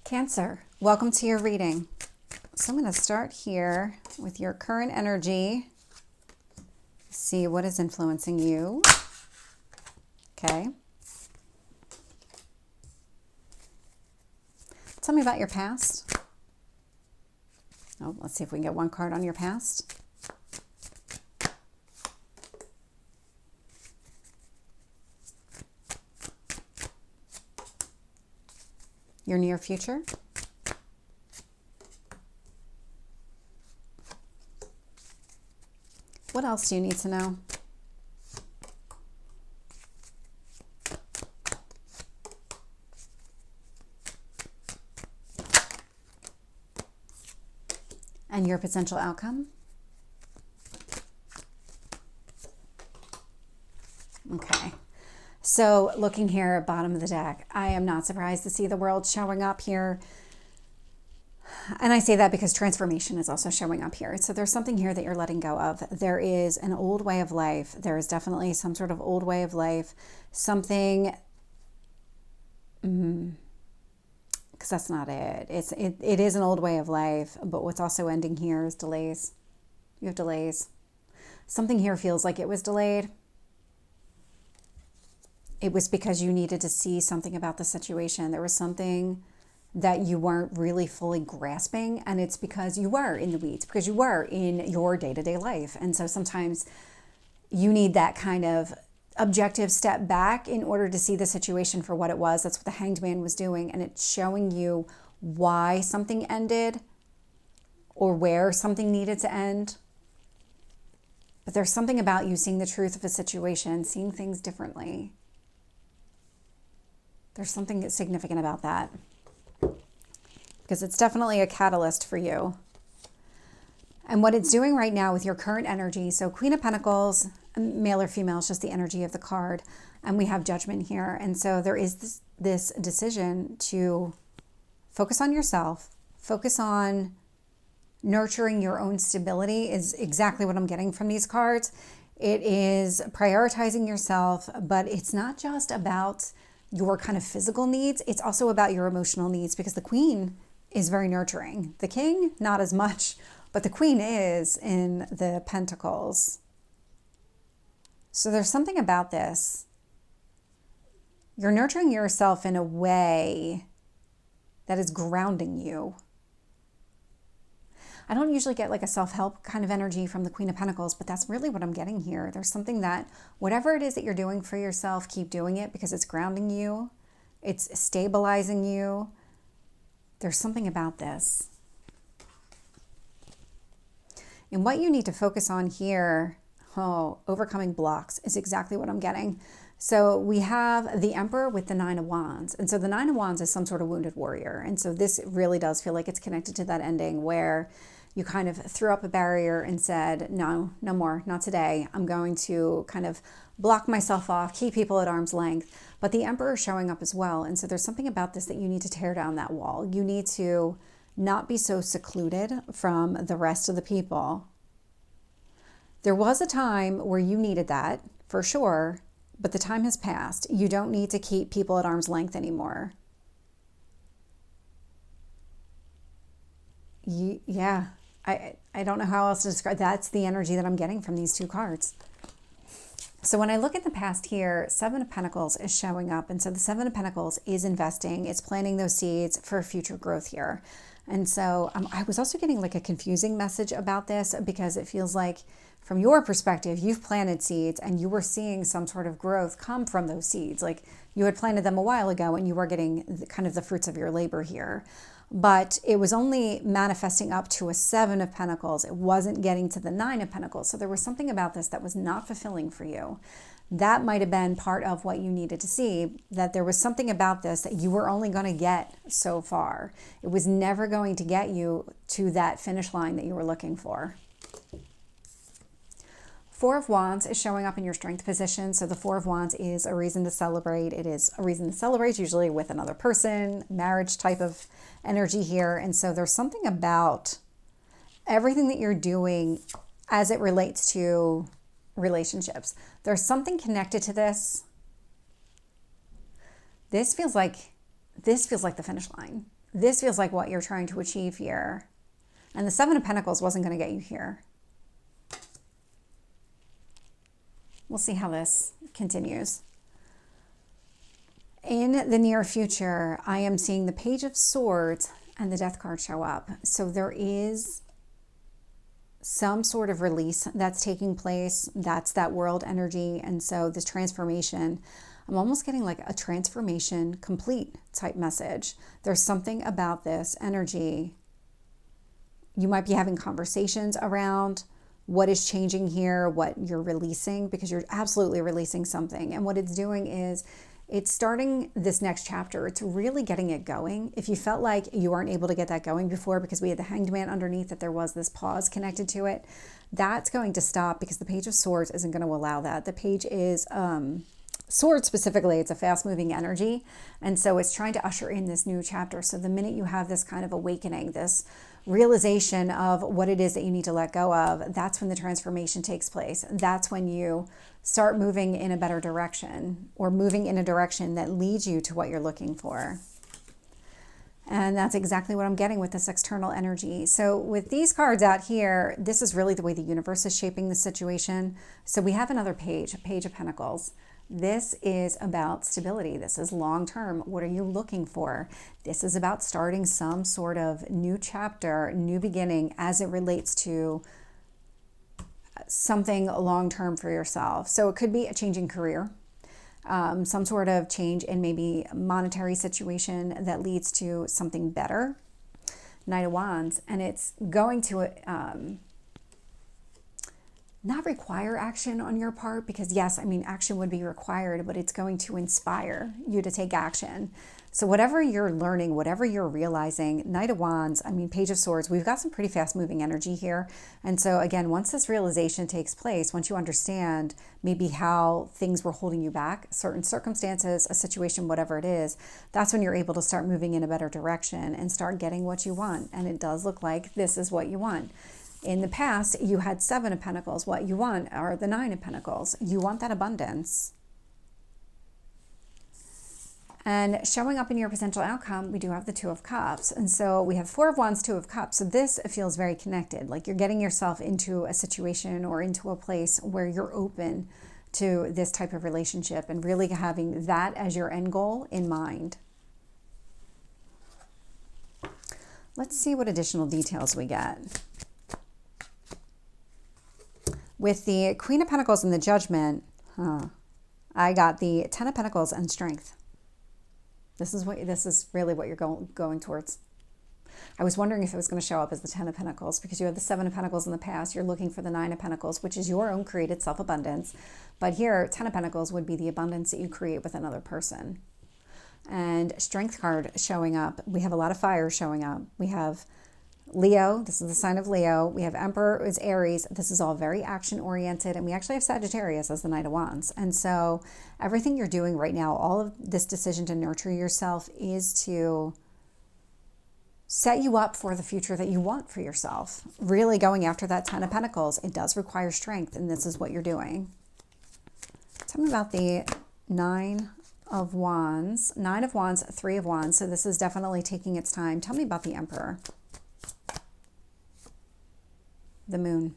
Cancer, welcome to your reading. So I'm going to start here with your current energy. See what is influencing you. Okay. Tell me about your past. Oh, let's see if we can get one card on your past. Your near future. What else do you need to know? And your potential outcome? Okay. So looking here at bottom of the deck, I am not surprised to see the world showing up here. And I say that because transformation is also showing up here. So there's something here that you're letting go of. There is an old way of life. There is definitely some sort of old way of life. Something, because that's not it. It is an old way of life, but what's also ending here is delays. You have delays. Something here feels like it was delayed. It was because you needed to see something about the situation. There was something that you weren't really fully grasping, and it's because you were in the weeds, because you were in your day-to-day life. And so sometimes you need that kind of objective step back in order to see the situation for what it was. That's what the Hanged Man was doing, and it's showing you why something ended or where something needed to end. But there's something about you seeing the truth of a situation, seeing things differently. There's something significant about that, because it's definitely a catalyst for you. And what it's doing right now with your current energy, so Queen of Pentacles, male or female, is just the energy of the card. And we have Judgment here. And so there is this decision to focus on yourself, focus on nurturing your own stability is exactly what I'm getting from these cards. It is prioritizing yourself, but it's not just about your kind of physical needs. It's also about your emotional needs, because the Queen is very nurturing. The King, not as much, but the Queen is in the Pentacles. So there's something about this. You're nurturing yourself in a way that is grounding you. I don't usually get like a self-help kind of energy from the Queen of Pentacles, but that's really what I'm getting here. There's something that whatever it is that you're doing for yourself, keep doing it, because it's grounding you. It's stabilizing you. There's something about this. And what you need to focus on here, overcoming blocks, is exactly what I'm getting. So we have the Emperor with the Nine of Wands. And so the Nine of Wands is some sort of wounded warrior. And so this really does feel like it's connected to that ending where you kind of threw up a barrier and said, no more, not today. I'm going to kind of block myself off, keep people at arm's length. But the Emperor is showing up as well. And so there's something about this that you need to tear down that wall. You need to not be so secluded from the rest of the people. There was a time where you needed that, for sure, but the time has passed. You don't need to keep people at arm's length anymore. Yeah, I don't know how else to describe. That's the energy that I'm getting from these two cards. So when I look at the past here, Seven of Pentacles is showing up. And so the Seven of Pentacles is investing. It's planting those seeds for future growth here. And so I was also getting like a confusing message about this, because it feels like from your perspective, you've planted seeds and you were seeing some sort of growth come from those seeds. Like you had planted them a while ago and you were getting kind of the fruits of your labor here. But it was only manifesting up to a Seven of Pentacles. It wasn't getting to the Nine of Pentacles. So there was something about this that was not fulfilling for you. That might have been part of what you needed to see, that there was something about this that you were only going to get so far. It was never going to get you to that finish line that you were looking for. Four of Wands is showing up in your strength position. So the Four of Wands is a reason to celebrate. It is a reason to celebrate, usually with another person, marriage type of energy here. And so there's something about everything that you're doing as it relates to relationships. There's something connected to this. This feels like the finish line. This feels like what you're trying to achieve here. And the Seven of Pentacles wasn't going to get you here. We'll see how this continues. In the near future, I am seeing the Page of Swords and the Death card show up. So there is some sort of release that's taking place. That's that world energy. And so this transformation, I'm almost getting like a transformation complete type message. There's something about this energy. You might be having conversations around what is changing here, what you're releasing, because you're absolutely releasing something. And what it's doing is it's starting this next chapter. It's really getting it going. If you felt like you weren't able to get that going before because we had the Hanged Man underneath, that there was this pause connected to it, that's going to stop because the Page of Swords isn't going to allow that. The page is Swords specifically, it's a fast-moving energy. And so it's trying to usher in this new chapter. So the minute you have this kind of awakening, this realization of what it is that you need to let go of, that's when the transformation takes place. That's when you start moving in a better direction, or moving in a direction that leads you to what you're looking for. And that's exactly what I'm getting with this external energy. So with these cards out here, this is really the way the universe is shaping the situation. So we have another page, a Page of Pentacles. This is about stability. This is long-term. What are you looking for? This is about starting some sort of new chapter, new beginning as it relates to something long-term for yourself. So it could be a changing career, some sort of change in maybe monetary situation that leads to something better. Knight of Wands, and it's going to not require action on your part, because yes, I mean, action would be required, but it's going to inspire you to take action. So whatever you're learning, whatever you're realizing, Knight of Wands, I mean, Page of Swords, we've got some pretty fast moving energy here. And so again, once this realization takes place, once you understand maybe how things were holding you back, certain circumstances, a situation, whatever it is, that's when you're able to start moving in a better direction and start getting what you want. And it does look like this is what you want. In the past, you had Seven of Pentacles. What you want are the Nine of Pentacles. You want that abundance. And showing up in your potential outcome, we do have the Two of Cups. And so we have Four of Wands, Two of Cups. So this feels very connected. Like you're getting yourself into a situation or into a place where you're open to this type of relationship and really having that as your end goal in mind. Let's see what additional details we get. With the Queen of Pentacles and the Judgment, I got the Ten of Pentacles and Strength. This is really what you're going towards. I was wondering if it was going to show up as the Ten of Pentacles, because you had the Seven of Pentacles in the past. You're looking for the Nine of Pentacles, which is your own created self-abundance. But here, Ten of Pentacles would be the abundance that you create with another person. And Strength card showing up. We have a lot of fire showing up. We have Leo, this is the sign of Leo. We have Emperor is Aries. This is all very action oriented. And we actually have Sagittarius as the Knight of Wands. And so everything you're doing right now, all of this decision to nurture yourself is to set you up for the future that you want for yourself. Really going after that Ten of Pentacles. It does require strength, and this is what you're doing. Tell me about the Nine of Wands. Nine of Wands, Three of Wands. So this is definitely taking its time. Tell me about the Emperor. The Moon.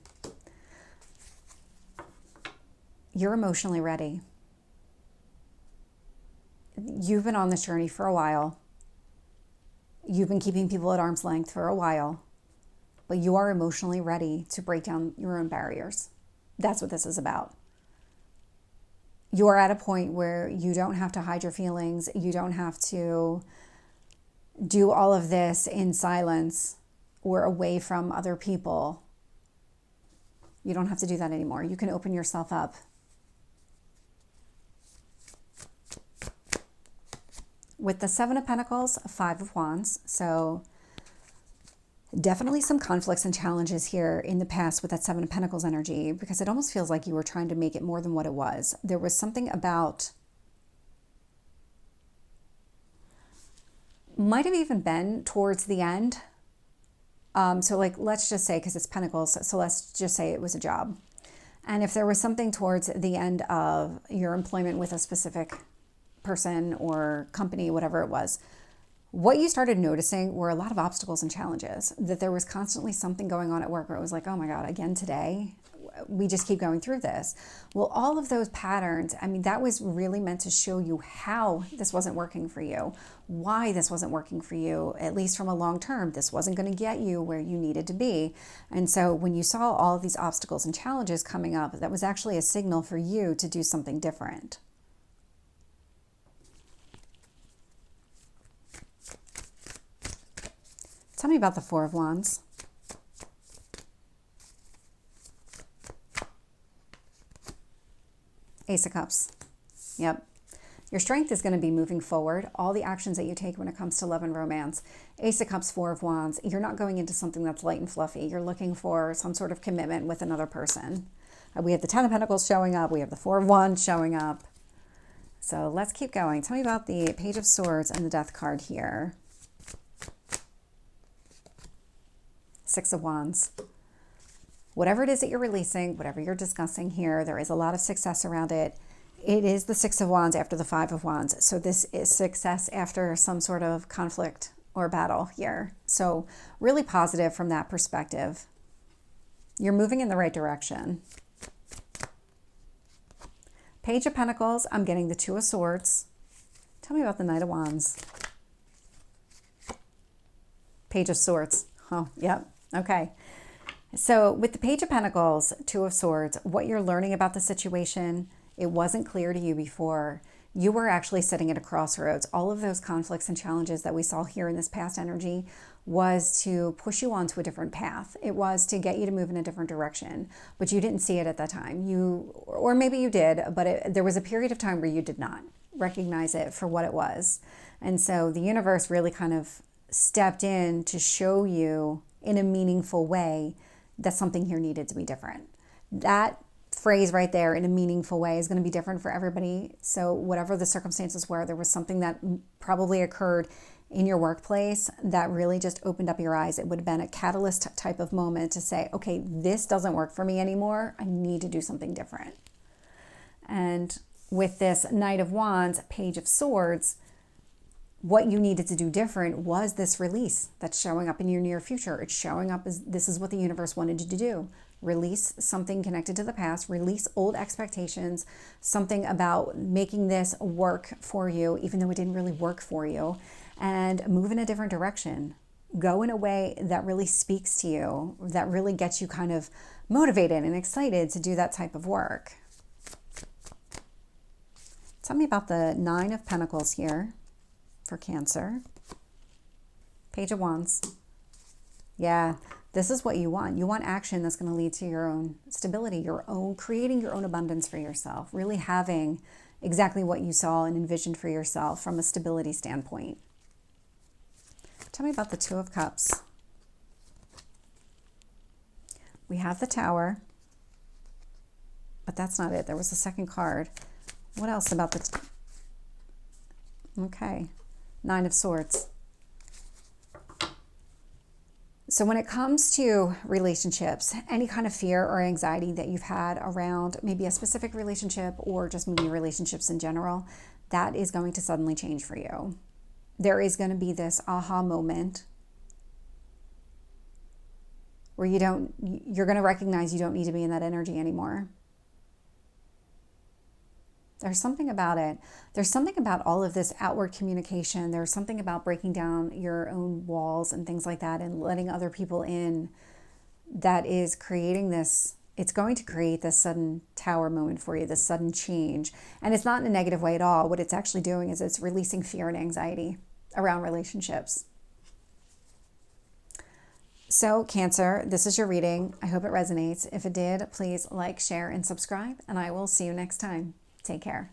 You're emotionally ready. You've been on this journey for a while. You've been keeping people at arm's length for a while, but you are emotionally ready to break down your own barriers. That's what this is about. You are at a point where you don't have to hide your feelings. You don't have to do all of this in silence or away from other people. You don't have to do that anymore. You can open yourself up. With the Seven of Pentacles, Five of Wands. So definitely some conflicts and challenges here in the past with that Seven of Pentacles energy, because it almost feels like you were trying to make it more than what it was. There was something about, might have even been towards the end. So like, let's just say, because it's Pentacles, so let's just say it was a job. And if there was something towards the end of your employment with a specific person or company, whatever it was, what you started noticing were a lot of obstacles and challenges, that there was constantly something going on at work where it was like, oh my God, again today, we just keep going through this. Well, all of those patterns, I mean, that was really meant to show you how this wasn't working for you, why this wasn't working for you, at least from a long term. This wasn't going to get you where you needed to be. And so when you saw all of these obstacles and challenges coming up, that was actually a signal for you to do something different. Tell me about the Four of Wands. Ace of Cups. Yep. Your strength is going to be moving forward. All the actions that you take when it comes to love and romance. Ace of Cups, Four of Wands. You're not going into something that's light and fluffy. You're looking for some sort of commitment with another person. We have the Ten of Pentacles showing up. We have the Four of Wands showing up. So let's keep going. Tell me about the Page of Swords and the Death card here. Six of Wands. Whatever it is that you're releasing, whatever you're discussing here, there is a lot of success around it. It is the Six of Wands after the Five of Wands. So this is success after some sort of conflict or battle here. So really positive from that perspective. You're moving in the right direction. Page of Pentacles, I'm getting the Two of Swords. Tell me about the Knight of Wands. Page of Swords. Oh, yep. Okay. So with the Page of Pentacles, Two of Swords, what you're learning about the situation, it wasn't clear to you before. You were actually sitting at a crossroads. All of those conflicts and challenges that we saw here in this past energy was to push you onto a different path. It was to get you to move in a different direction, but you didn't see it at that time. Or maybe you did, but there was a period of time where you did not recognize it for what it was. And so the universe really kind of stepped in to show you in a meaningful way that something here needed to be different. That phrase right there, in a meaningful way, is going to be different for everybody. So whatever the circumstances were, there was something that probably occurred in your workplace that really just opened up your eyes. It would have been a catalyst type of moment to say, okay, this doesn't work for me anymore. I need to do something different. And with this Knight of Wands, Page of Swords, what you needed to do different was this release that's showing up in your near future. It's showing up as this is what the universe wanted you to do. Release something connected to the past, release old expectations, something about making this work for you, even though it didn't really work for you, and move in a different direction. Go in a way that really speaks to you, that really gets you kind of motivated and excited to do that type of work. Tell me about the Nine of Pentacles here for Cancer. Page of Wands. Yeah, this is what you want. You want action that's going to lead to your own stability, creating your own abundance for yourself, really having exactly what you saw and envisioned for yourself from a stability standpoint. Tell me about the Two of Cups. We have the Tower, but that's not it. There was a second card. What else about the... Okay. Nine of Swords. So when it comes to relationships, any kind of fear or anxiety that you've had around maybe a specific relationship or just maybe relationships in general, that is going to suddenly change for you. There is going to be this aha moment where you're going to recognize you don't need to be in that energy anymore. There's something about it. There's something about all of this outward communication. There's something about breaking down your own walls and things like that and letting other people in that is creating this. It's going to create this sudden tower moment for you, this sudden change. And it's not in a negative way at all. What it's actually doing is it's releasing fear and anxiety around relationships. So Cancer, this is your reading. I hope it resonates. If it did, please like, share, and subscribe. And I will see you next time. Take care.